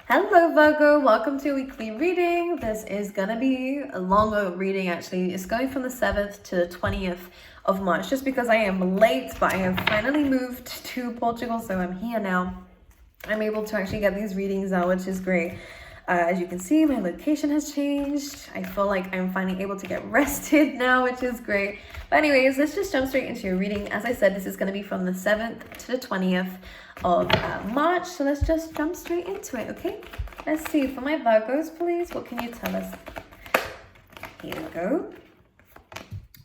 Hello Virgo, welcome to a weekly reading. This is gonna be a longer reading actually. It's going from the 7th to the 20th of March just because I am late, but I have finally moved to Portugal, so I'm here now. I'm able to actually get these readings out, which is great. As you can see, my location has changed. I feel like I'm finally able to get rested now, which is great. But anyways, let's just jump straight into your reading. As I said, this is going to be from the 7th to the 20th of March. So let's just jump straight into it, okay? Let's see. For my Virgos, please, what can you tell us? Here we go.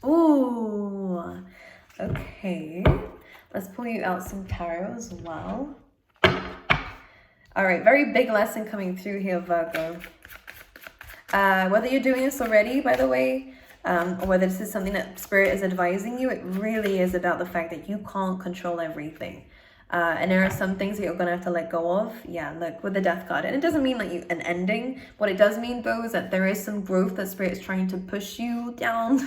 Ooh. Okay. Let's pull you out some tarot as well. All right, very big lesson coming through here, Virgo. Whether you're doing this already, by the way, or whether this is something that Spirit is advising you, it really is about the fact that you can't control everything. And there are some things that you're going to have to let go of. Yeah, look, with the Death card. And it doesn't mean like an ending. What it does mean, though, is that there is some growth that Spirit is trying to push you down.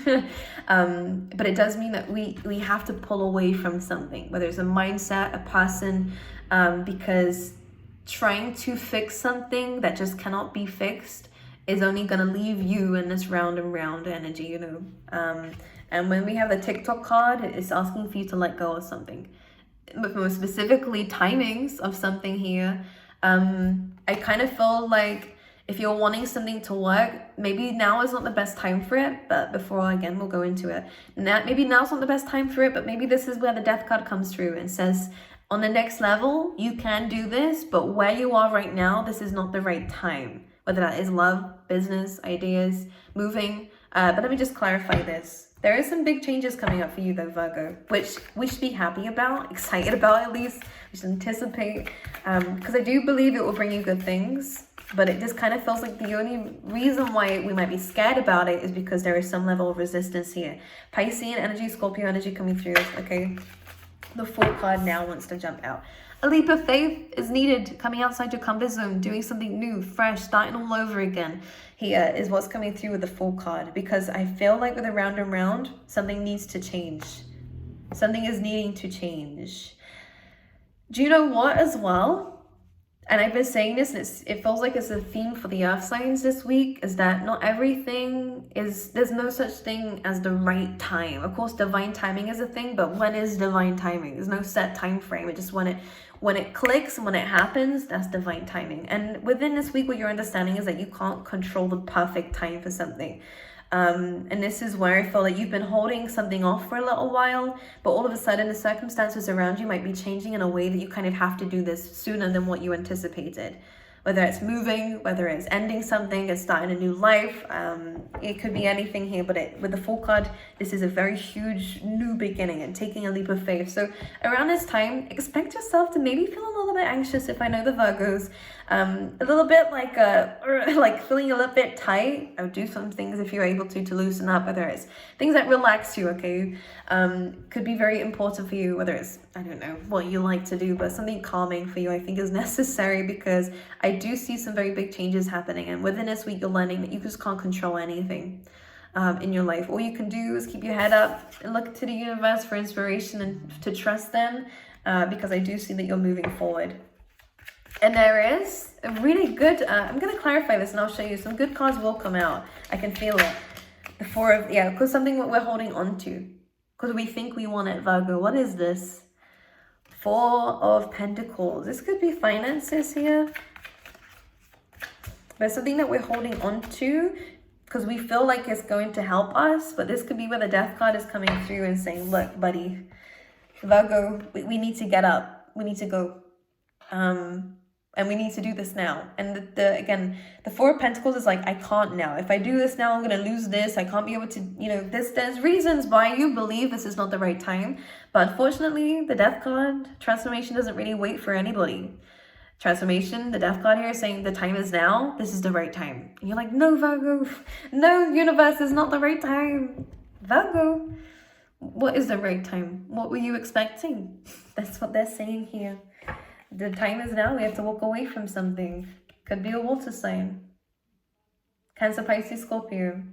But it does mean that we have to pull away from something, whether it's a mindset, a person, because trying to fix something that just cannot be fixed is only going to leave you in this round and round energy, you know. And when we have the TikTok card, it's asking for you to let go of something. But more specifically, timings of something here. I kind of feel like if you're wanting something to work, maybe now is not the best time for it. But before, again, we'll go into it. Maybe now's not the best time for it, but maybe this is where the Death card comes through and says, on the next level, you can do this, but where you are right now, this is not the right time. Whether that is love, business, ideas, moving. But let me just clarify this. There is some big changes coming up for you though, Virgo, which we should be happy about, excited about at least. We should anticipate, because I do believe it will bring you good things. But it just kind of feels like the only reason why we might be scared about it is because there is some level of resistance here. Piscean energy, Scorpio energy coming through, okay? The Fool card now wants to jump out. A leap of faith is needed, coming outside your comfort zone, doing something new, fresh, starting all over again. Here is what's coming through with the Fool card, because I feel like with a round and round, something needs to change. Something is needing to change. Do you know what as well? And I've been saying this, and it feels like it's a theme for the earth signs this week, is that not everything is, there's no such thing as the right time. Of course, divine timing is a thing, but when is divine timing? There's no set time frame. It just when it clicks and when it happens, that's divine timing. And within this week, what you're understanding is that you can't control the perfect time for something. And this is where I feel like you've been holding something off for a little while, but all of a sudden the circumstances around you might be changing in a way that you kind of have to do this sooner than what you anticipated. Whether it's moving, whether it's ending something, it's starting a new life. It could be anything here, but with the Fool card, this is a very huge new beginning and taking a leap of faith. So around this time, expect yourself to maybe feel a little bit anxious if I know the Virgos. A little bit like feeling a little bit tight. I would do some things if you're able to loosen up, whether it's things that relax you, okay? Could be very important for you, whether it's, I don't know what you like to do, but something calming for you I think is necessary, because I do see some very big changes happening, and within this week you're learning that you just can't control anything in your life. All you can do is keep your head up and look to the universe for inspiration and to trust them, because I do see that you're moving forward. And there is a really good, I'm going to clarify this and I'll show you, some good cards will come out. I can feel it. The Four of, yeah, because something that we're holding on to, because we think we want it, Virgo. What is this? Four of Pentacles. This could be finances here. But something that we're holding on to because we feel like it's going to help us. But this could be where the Death card is coming through and saying, look, buddy, Virgo, we need to get up. We need to go. And we need to do this now. And again, the Four of Pentacles is like, I can't now. If I do this now, I'm going to lose this. I can't be able to, you know, there's reasons why you believe this is not the right time. But unfortunately, the Death card, transformation doesn't really wait for anybody. Transformation, the Death card here is saying the time is now. This is the right time. And you're like, no, Virgo. No, universe is not the right time. Virgo, what is the right time? What were you expecting? That's what they're saying here. The time is now. We have to walk away from something. Could be a water sign. Cancer, Pisces, Scorpio.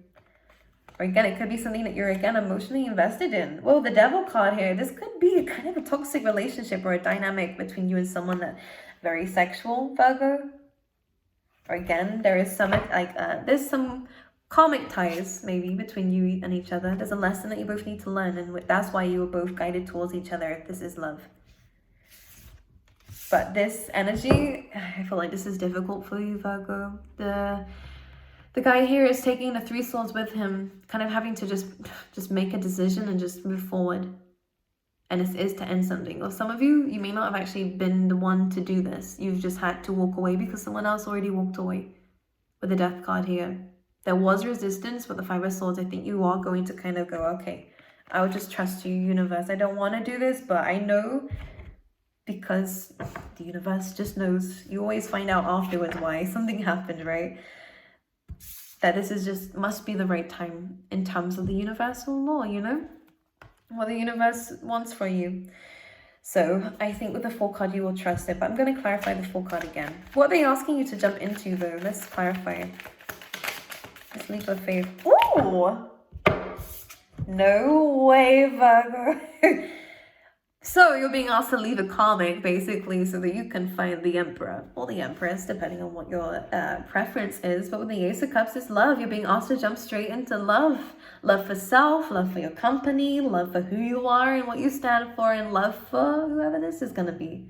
Or again, it could be something that you're, again, emotionally invested in. Well, the Devil card here. This could be a kind of a toxic relationship or a dynamic between you and someone that very sexual, Virgo. Or again, there is some, there's some karmic ties, maybe, between you and each other. There's a lesson that you both need to learn, and that's why you were both guided towards each other, if this is love. But this energy, I feel like this is difficult for you, Virgo. The guy here is taking the Three Swords with him, kind of having to just make a decision and just move forward. And this is to end something. Or some of you, you may not have actually been the one to do this. You've just had to walk away because someone else already walked away. With the Death card here. There was resistance with the Five of Swords. I think you are going to kind of go, okay, I would just trust you, universe. I don't want to do this, but I know, because the universe just knows. You always find out afterwards why something happened, right? That this is just, must be the right time in terms of the universal law, you know? What the universe wants for you. So I think with the Four card, you will trust it. But I'm going to clarify the Four card again. What are they asking you to jump into, though? Let's clarify. Let's leap of faith. Ooh! No way, Virgo. So you're being asked to leave a karmic, basically, so that you can find the Emperor or the Empress, depending on what your preference is. But with the Ace of Cups, it's love. You're being asked to jump straight into love. Love for self, love for your company, love for who you are and what you stand for, and love for whoever this is going to be.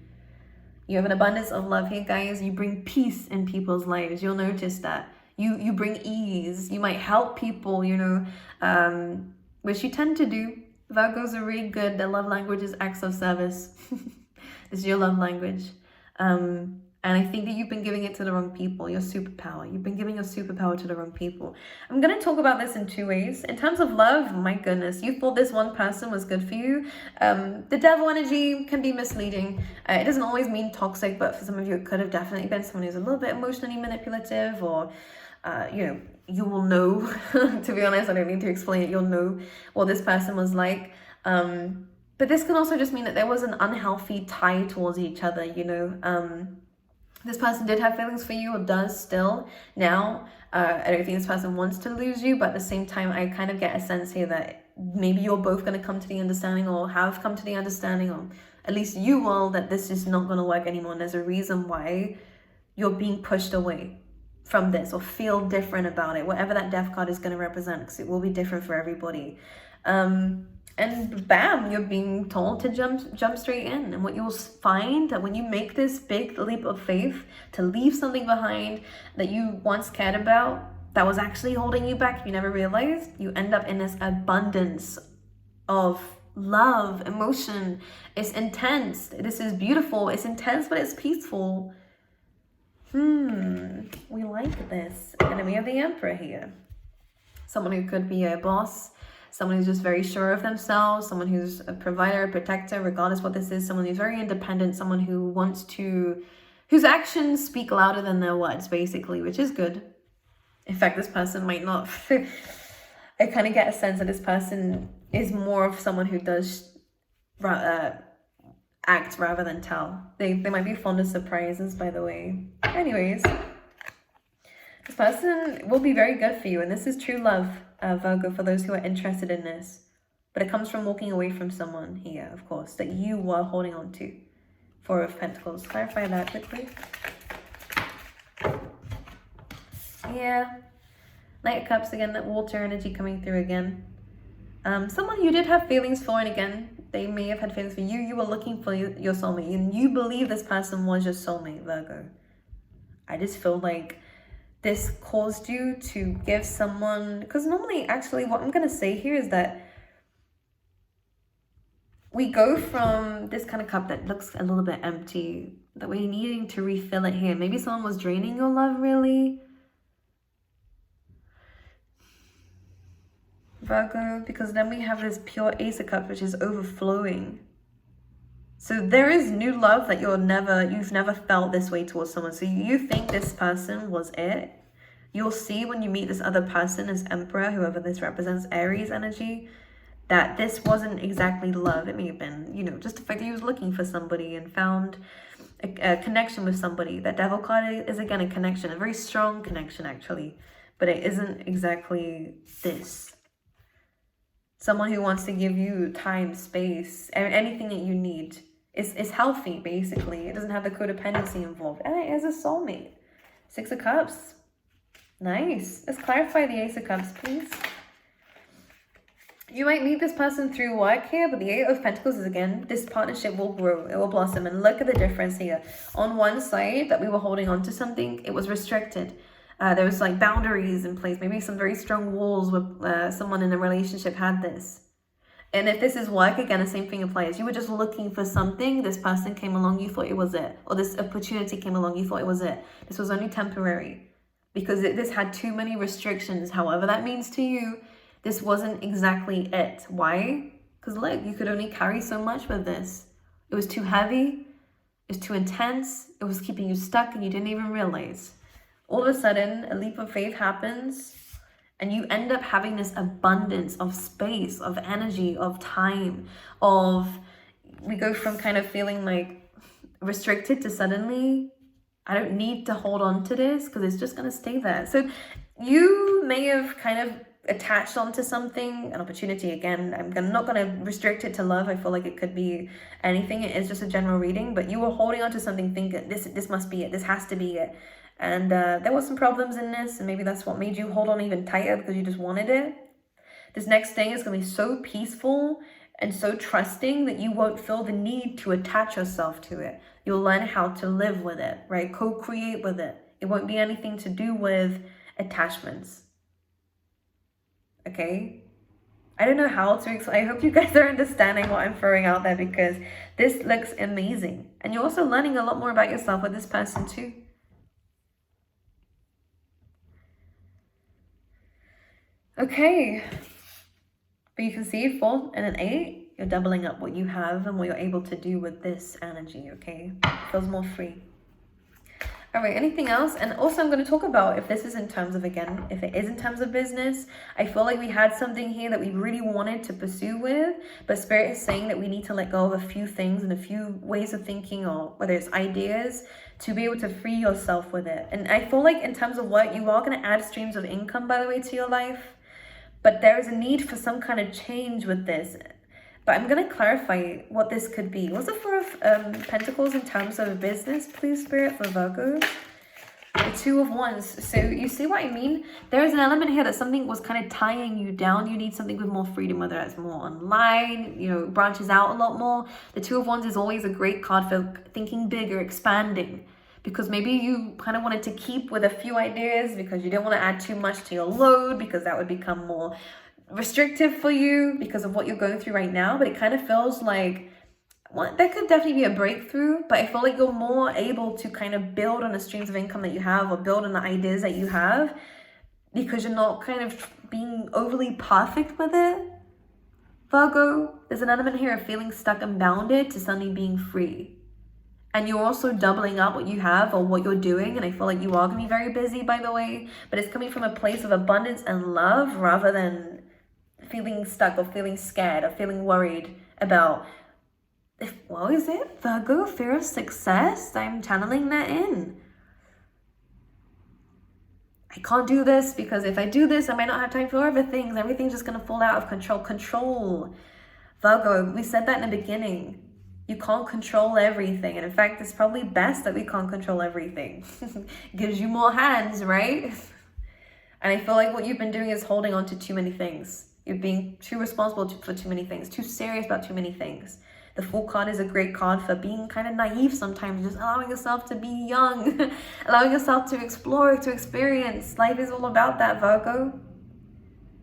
You have an abundance of love here, guys. You bring peace in people's lives. You'll notice that. You bring ease. You might help people, you know, which you tend to do. Virgos are really good. Their love language is acts of service. This is your love language. And I think that you've been giving it to the wrong people, your superpower. You've been giving your superpower to the wrong people. I'm going to talk about this in two ways. In terms of love, my goodness, you thought this one person was good for you. The devil energy can be misleading. It doesn't always mean toxic, but for some of you, it could have definitely been someone who's a little bit emotionally manipulative, or, you know, you will know, to be honest, I don't need to explain it, you'll know what this person was like. But this can also just mean that there was an unhealthy tie towards each other, you know. This person did have feelings for you, or does still now. I don't think this person wants to lose you, but at the same time, I kind of get a sense here that maybe you're both going to come to the understanding, or have come to the understanding, or at least you will, that this is not going to work anymore. And there's a reason why you're being pushed away from this, or feel different about it, whatever that Death card is going to represent, because it will be different for everybody. And bam, you're being told to jump straight in. And what you'll find, that when you make this big leap of faith to leave something behind that you once cared about, that was actually holding you back, you never realized, you end up in this abundance of love, emotion. It's intense. This is beautiful. It's intense, but it's peaceful. We like this. And then we have the Emperor here. Someone who could be a boss, someone who's just very sure of themselves, someone who's a provider, a protector, regardless what this is, someone who's very independent, someone who wants to, whose actions speak louder than their words, basically, which is good. In fact, this person might not, I kind of get a sense that this person is more of someone who does act rather than tell. They might be fond of surprises, by the way. Anyways, this person will be very good for you, and this is true love, Virgo, for those who are interested in this. But it comes from walking away from someone here, of course, that you were holding on to. Four of Pentacles. Clarify that quickly. Yeah. Knight of Cups again, that water energy coming through again. Someone you did have feelings for, and again, they may have had feelings for you. You were looking for your soulmate, and you believe this person was your soulmate, Virgo. I just feel like this caused you to give someone, because normally, actually, what I'm going to say here is that we go from this kind of cup that looks a little bit empty, that we're needing to refill it here. Maybe someone was draining your love, really, Virgo, because then we have this pure Ace of Cups, which is overflowing. So there is new love that you've never felt this way towards someone. So you think this person was it. You'll see when you meet this other person as Emperor, whoever this represents, Aries energy, that this wasn't exactly love. It may have been, you know, just the fact that he was looking for somebody and found a connection with somebody. That Devil card is, again, a connection, a very strong connection, actually. But it isn't exactly this. Someone who wants to give you time, space, anything that you need. It's healthy, basically. It doesn't have the codependency involved. And it is a soulmate. Six of Cups. Nice. Let's clarify the Ace of Cups, please. You might meet this person through work here, but the Eight of Pentacles is, again, this partnership will grow. It will blossom. And look at the difference here. On one side that we were holding on to something, it was restricted. There was like boundaries in place. Maybe some very strong walls where someone in a relationship had this. And if this is work, again, the same thing applies. You were just looking for something. This person came along, you thought it was it. Or this opportunity came along, you thought it was it. This was only temporary. Because this had too many restrictions. However that means to you, this wasn't exactly it. Why? Because look, you could only carry so much with this. It was too heavy. It was too intense. It was keeping you stuck and you didn't even realize. All of a sudden, a leap of faith happens. And you end up having this abundance of space, of energy, of time, we go from kind of feeling like restricted to suddenly, I don't need to hold on to this because it's just going to stay there. So you may have kind of attached onto something, an opportunity. Again, I'm not going to restrict it to love. I feel like it could be anything. It is just a general reading, but you were holding on to something thinking this must be it. This has to be it. And there were some problems in this, and maybe that's what made you hold on even tighter because you just wanted it. This next thing is going to be so peaceful and so trusting that you won't feel the need to attach yourself to it. You'll learn how to live with it, right? Co-create with it. It won't be anything to do with attachments. Okay? I don't know how to explain. I hope you guys are understanding what I'm throwing out there because this looks amazing. And you're also learning a lot more about yourself with this person too. Okay, but you can see 4 and an 8, you're doubling up what you have and what you're able to do with this energy, okay? It feels more free. All right, anything else? And also I'm going to talk about if this is in terms of, again, if it is in terms of business, I feel like we had something here that we really wanted to pursue with, but Spirit is saying that we need to let go of a few things and a few ways of thinking, or whether it's ideas, to be able to free yourself with it. And I feel like in terms of what you are going to add streams of income, by the way, to your life. But there is a need for some kind of change with this. But I'm going to clarify what this could be. What's the 4 of Pentacles in terms of business, please, Spirit, for Virgo? The 2 of Wands. So you see what I mean? There is an element here that something was kind of tying you down. You need something with more freedom, whether that's more online, branches out a lot more. The 2 of Wands is always a great card for thinking bigger, expanding. Because maybe you kind of wanted to keep with a few ideas because you didn't want to add too much to your load because that would become more restrictive for you because of what you're going through right now. But it kind of feels like, well, there could definitely be a breakthrough, but I feel like you're more able to kind of build on the streams of income that you have or build on the ideas that you have because you're not kind of being overly perfect with it. Virgo, there's an element here of feeling stuck and bounded to suddenly being free. And you're also doubling up what you have or what you're doing. And I feel like you are going to be very busy, by the way. But it's coming from a place of abundance and love rather than feeling stuck or feeling scared or feeling worried about, what is it? Virgo, fear of success? I'm channeling that in. I can't do this because if I do this, I might not have time for other things. Everything's just going to fall out of control. Control. Virgo, we said that in the beginning. You can't control everything. And in fact, it's probably best that we can't control everything. Gives you more hands, right? And I feel like what you've been doing is holding on to too many things. You're being too responsible for too many things, too serious about too many things. The Fool card is a great card for being kind of naive sometimes, just allowing yourself to be young, allowing yourself to explore, to experience. Life is all about that, Virgo.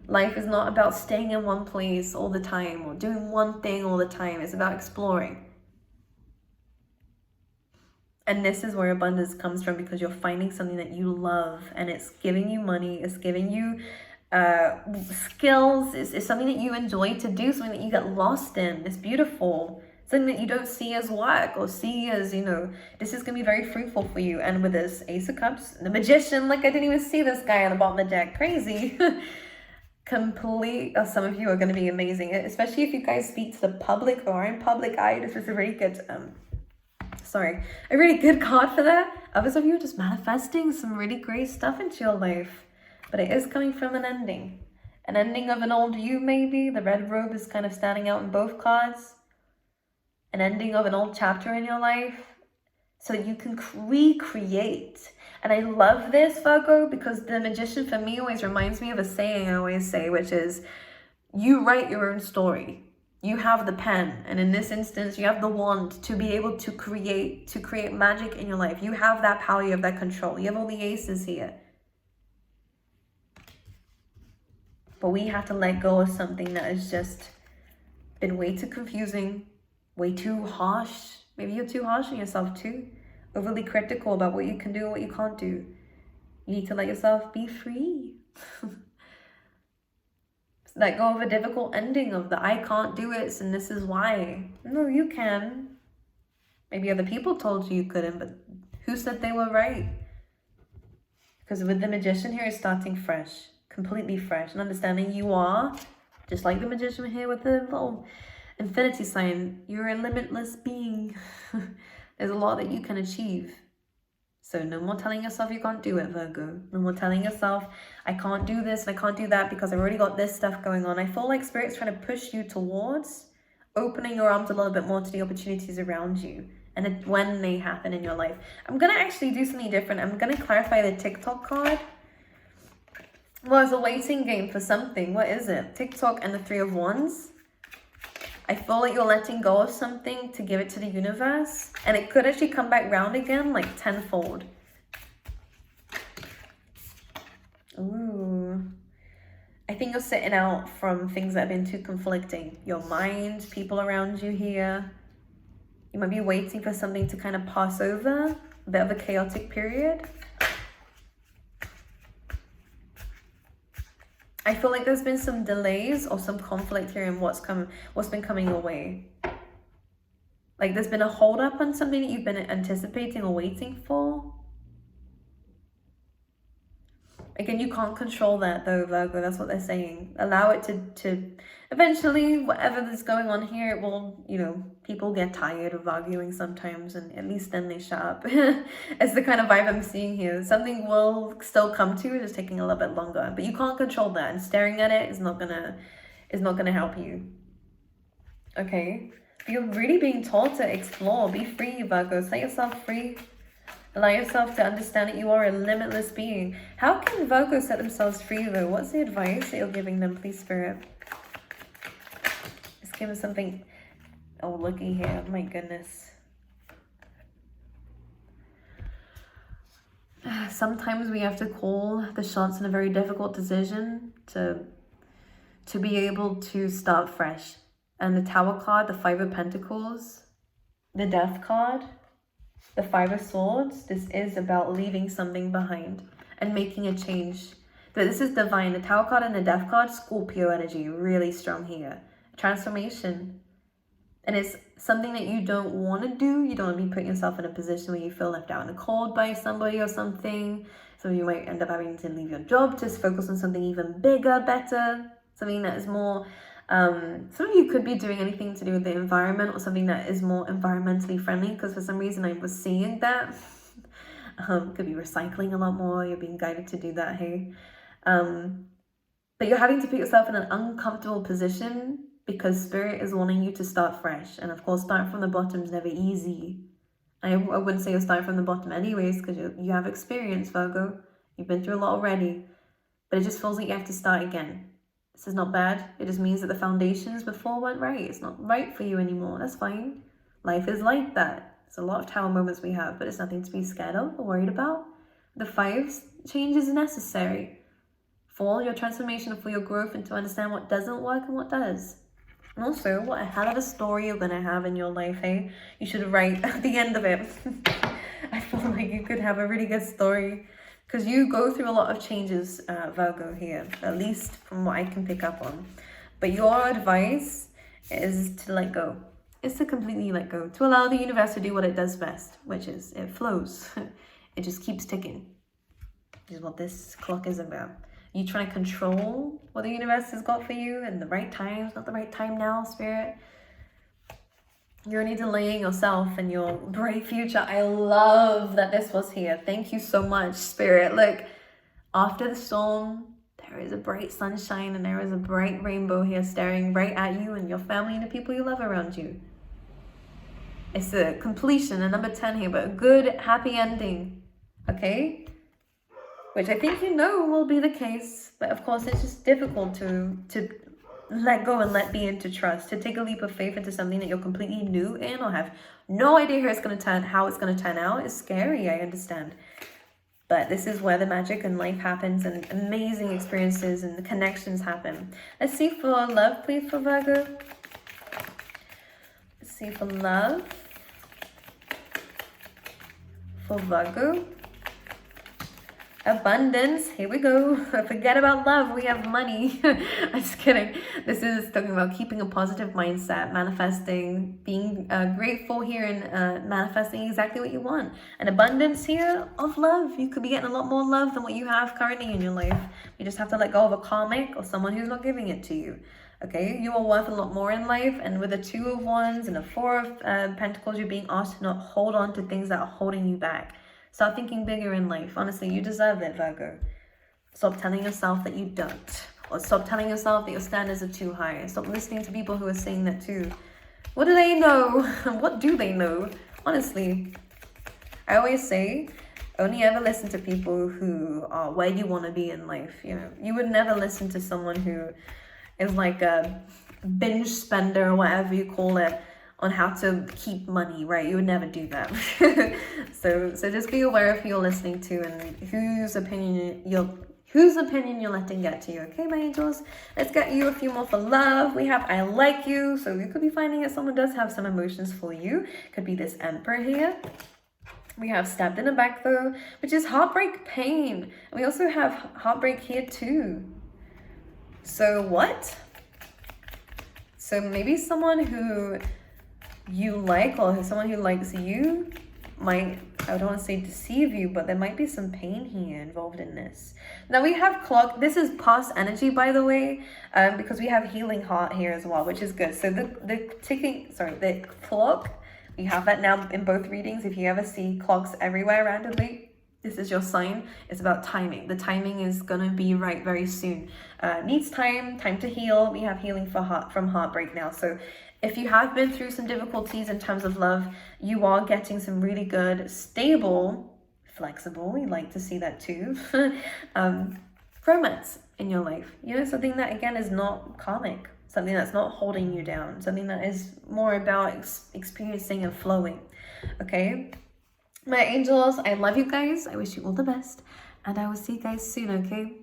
Life is not about staying in one place all the time or doing one thing all the time. It's about exploring. And this is where abundance comes from because you're finding something that you love and it's giving you money, it's giving you skills, it's something that you enjoy to do, something that you get lost in. It's beautiful. Something that you don't see as work or see as, this is going to be very fruitful for you. And with this Ace of Cups, the Magician, like I didn't even see this guy on the bottom of the deck. Crazy. Some of you are going to be amazing, especially if you guys speak to the public or are in public eye. This is a really good a really good card for that. Others of you are just manifesting some really great stuff into your life. But it is coming from an ending. An ending of an old you, maybe. The red robe is kind of standing out in both cards. An ending of an old chapter in your life. So that you can recreate. And I love this, Virgo, because the Magician for me always reminds me of a saying I always say, which is, you write your own story. You have the pen, and in this instance, you have the wand to be able to create magic in your life. You have that power, you have that control. You have all the aces here. But we have to let go of something that has just been way too confusing, way too harsh. Maybe you're too harsh on yourself too. Overly critical about what you can do and what you can't do. You need to let yourself be free. Let go of a difficult ending of the I can't do it and this is why. No, you can. Maybe other people told you couldn't, but who said they were right? Because with the Magician here, it's starting fresh, completely fresh, and understanding you are, just like the Magician here with the little infinity sign, you're a limitless being. There's a lot that you can achieve. So no more telling yourself you can't do it, Virgo. No more telling yourself, I can't do this and I can't do that because I've already got this stuff going on. I feel like Spirit's trying to push you towards opening your arms a little bit more to the opportunities around you and when they happen in your life. I'm going to actually do something different. I'm going to clarify the TikTok card. Well, it's a waiting game for something. What is it? TikTok and the Three of Wands. I feel like you're letting go of something to give it to the universe. And it could actually come back round again, like tenfold. Ooh. I think you're sitting out from things that have been too conflicting. Your mind, people around you here. You might be waiting for something to kind of pass over. A bit of a chaotic period. I feel like there's been some delays or some conflict here in what's been coming your way. Like there's been a hold up on something that you've been anticipating or waiting for. Again, you can't control that though, Virgo. That's what they're saying. Allow it to eventually, whatever is going on here, it will, people get tired of arguing sometimes, and at least then they shut up. It's the kind of vibe I'm seeing here. Something will still come to it, just taking a little bit longer. But you can't control that, and staring at it is not gonna help you. Okay? You're really being taught to explore. Be free, Virgo. Set yourself free. Allow yourself to understand that you are a limitless being. How can Virgo set themselves free though? What's the advice that you're giving them, please, Spirit? Just give them something. Oh, looky here. My goodness. Sometimes we have to call the shots in a very difficult decision to be able to start fresh. And the Tower card, the Five of Pentacles, the Death card, the Five of Swords, this is about leaving something behind and making a change. But this is divine. The Tower card and the Death card, Scorpio energy, really strong here. Transformation. And it's something that you don't want to do. You don't want to be putting yourself in a position where you feel left out in the cold by somebody or something. So you might end up having to leave your job to focus on something even bigger, better. Something that is more... some of you could be doing anything to do with the environment or something that is more environmentally friendly, because for some reason I was seeing that. Could be recycling a lot more. You're being guided to do that, hey. But you're having to put yourself in an uncomfortable position because Spirit is wanting you to start fresh. And of course, starting from the bottom is never easy. I wouldn't say you're starting from the bottom anyways, because you have experience, Virgo. You've been through a lot already. But it just feels like you have to start again. This is not bad. It just means that the foundations before weren't right. It's not right for you anymore. That's fine. Life is like that. It's a lot of Tower moments we have, but it's nothing to be scared of or worried about. The 5 change is necessary for your transformation, for your growth, and to understand what doesn't work and what does. And also, what a hell of a story you're going to have in your life, hey? You should write at the end of it. I feel like you could have a really good story. Because you go through a lot of changes, Virgo, here, at least from what I can pick up on. But your advice is to let go. It's to completely let go. To allow the universe to do what it does best, which is it flows. It just keeps ticking. Which is what this clock is about. You trying to control what the universe has got for you and the right time. It's not the right time now, Spirit. You're only delaying yourself and your bright future. I love that this was here. Thank you so much, Spirit. Look, after the storm, there is a bright sunshine and there is a bright rainbow here staring right at you and your family and the people you love around you. It's a completion, a number 10 here, but a good, happy ending. okay? Which I think you know will be the case, but of course it's just difficult to let go and let be into trust, to take a leap of faith into something that you're completely new in or have no idea how it's going to turn out. Is scary, I understand. But this is where the magic in life happens and amazing experiences and the connections happen. Let's see for love, please, for Virgo. Let's see for love for Virgo. Abundance, here we go. Forget about love, we have money. I'm just kidding. This is talking about keeping a positive mindset, manifesting, being grateful here, and manifesting exactly what you want. An abundance here of love. You could be getting a lot more love than what you have currently in your life. You just have to let go of a karmic or someone who's not giving it to you. Okay, you are worth a lot more in life, and with the 2 of Wands and the 4 of Pentacles, you're being asked to not hold on to things that are holding you back. Start thinking bigger in life. Honestly, you deserve it, Virgo. Stop telling yourself that you don't. Or stop telling yourself that your standards are too high. Stop listening to people who are saying that too. What do they know? What do they know? Honestly, I always say, only ever listen to people who are where you want to be in life. You know, you would never listen to someone who is like a binge spender or whatever you call it, on how to keep money, right? You would never do that. so just be aware of who you're listening to and whose opinion you're letting get to you. Okay, my angels? Let's get you a few more for love. We have I like you. So you could be finding that someone does have some emotions for you. Could be this Emperor here. We have stabbed in the back though, which is heartbreak, pain. And we also have heartbreak here too. So what? So maybe someone who you like or someone who likes you might, I don't want to say deceive you, but there might be some pain here involved in this. Now we have clock. This is past energy, by the way, because we have healing heart here as well, which is good. So the clock, we have that now in both readings. If you ever see clocks everywhere randomly, this is your sign. It's about timing. The timing is gonna be right very soon. Needs time to heal. We have healing from heartbreak now. So if you have been through some difficulties in terms of love, you are getting some really good, stable, flexible, we like to see that too, romance in your life. You know, something that again is not karmic, something that's not holding you down, something that is more about experiencing and flowing. Okay, my angels, I love you guys. I wish you all the best, and I will see you guys soon. Okay.